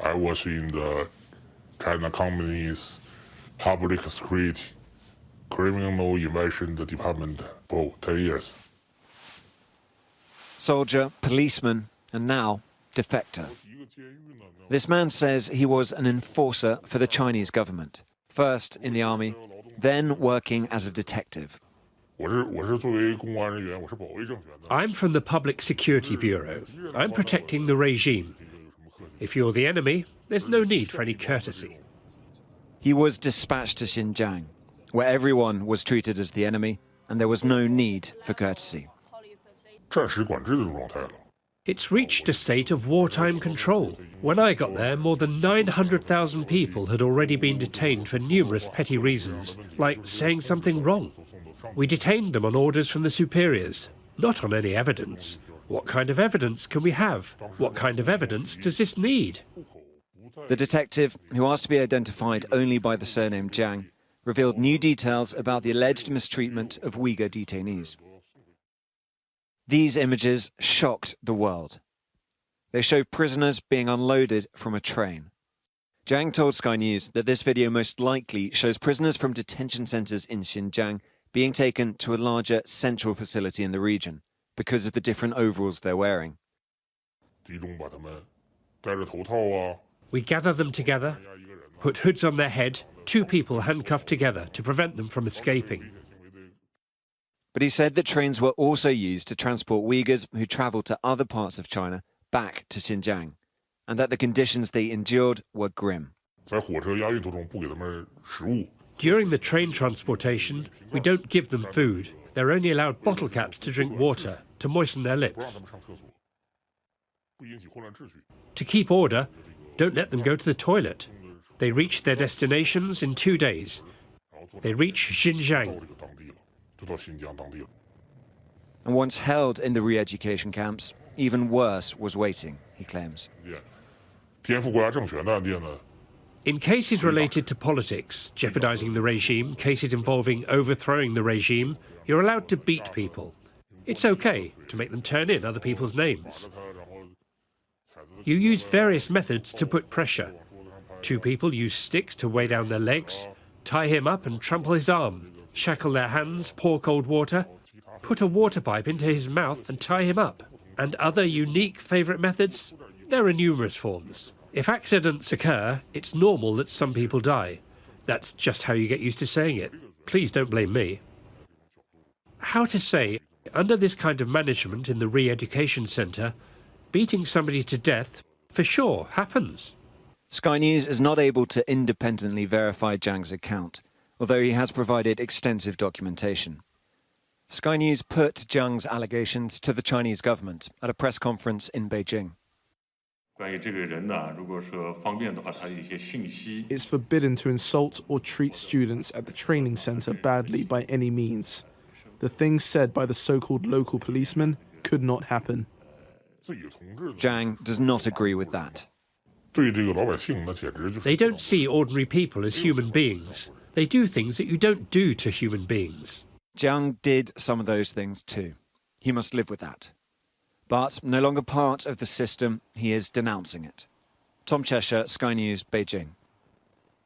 I was in the China Communist Public Security Criminal Investigation Department for 10 years. Soldier, policeman, and now defector. This man says he was an enforcer for the Chinese government, first in the army, then working as a detective. I'm from the Public Security Bureau. I'm protecting the regime. If you're the enemy, there's no need for any courtesy. He was dispatched to Xinjiang, where everyone was treated as the enemy and there was no need for courtesy. It's reached a state of wartime control. When I got there, more than 900,000 people had already been detained for numerous petty reasons, like saying something wrong. We detained them on orders from the superiors, not on any evidence. What kind of evidence can we have? What kind of evidence does this need? The detective, who asked to be identified only by the surname Jiang, revealed new details about the alleged mistreatment of Uyghur detainees. These images shocked the world. They show prisoners being unloaded from a train. Jiang told Sky News that this video most likely shows prisoners from detention centres in Xinjiang being taken to a larger central facility in the region because of the different overalls they're wearing. We gather them together, put hoods on their head, 2 people handcuffed together to prevent them from escaping. But he said that trains were also used to transport Uyghurs who travelled to other parts of China back to Xinjiang, and that the conditions they endured were grim. During the train transportation, we don't give them food. They're only allowed bottle caps to drink water, to moisten their lips. To keep order, don't let them go to the toilet. They reach their destinations in 2 days. They reach Xinjiang. And once held in the re-education camps, even worse was waiting, he claims. In cases related to politics, jeopardizing the regime, cases involving overthrowing the regime, you're allowed to beat people. It's okay to make them turn in other people's names. You use various methods to put pressure. 2 people use sticks to weigh down their legs, tie him up and trample his arm, shackle their hands, pour cold water, put a water pipe into his mouth and tie him up. And other unique favourite methods? There are numerous forms. If accidents occur, it's normal that some people die. That's just how you get used to saying it. Please don't blame me. How to say, under this kind of management in the re-education centre, beating somebody to death for sure happens. Sky News is not able to independently verify Jiang's account, although he has provided extensive documentation. Sky News put Jiang's allegations to the Chinese government at a press conference in Beijing. It's forbidden to insult or treat students at the training center badly by any means. The things said by the so-called local policeman could not happen. Jiang does not agree with that. They don't see ordinary people as human beings. They do things that you don't do to human beings. Jiang did some of those things too. He must live with that. But no longer part of the system, he is denouncing it. Tom Cheshire, Sky News, Beijing.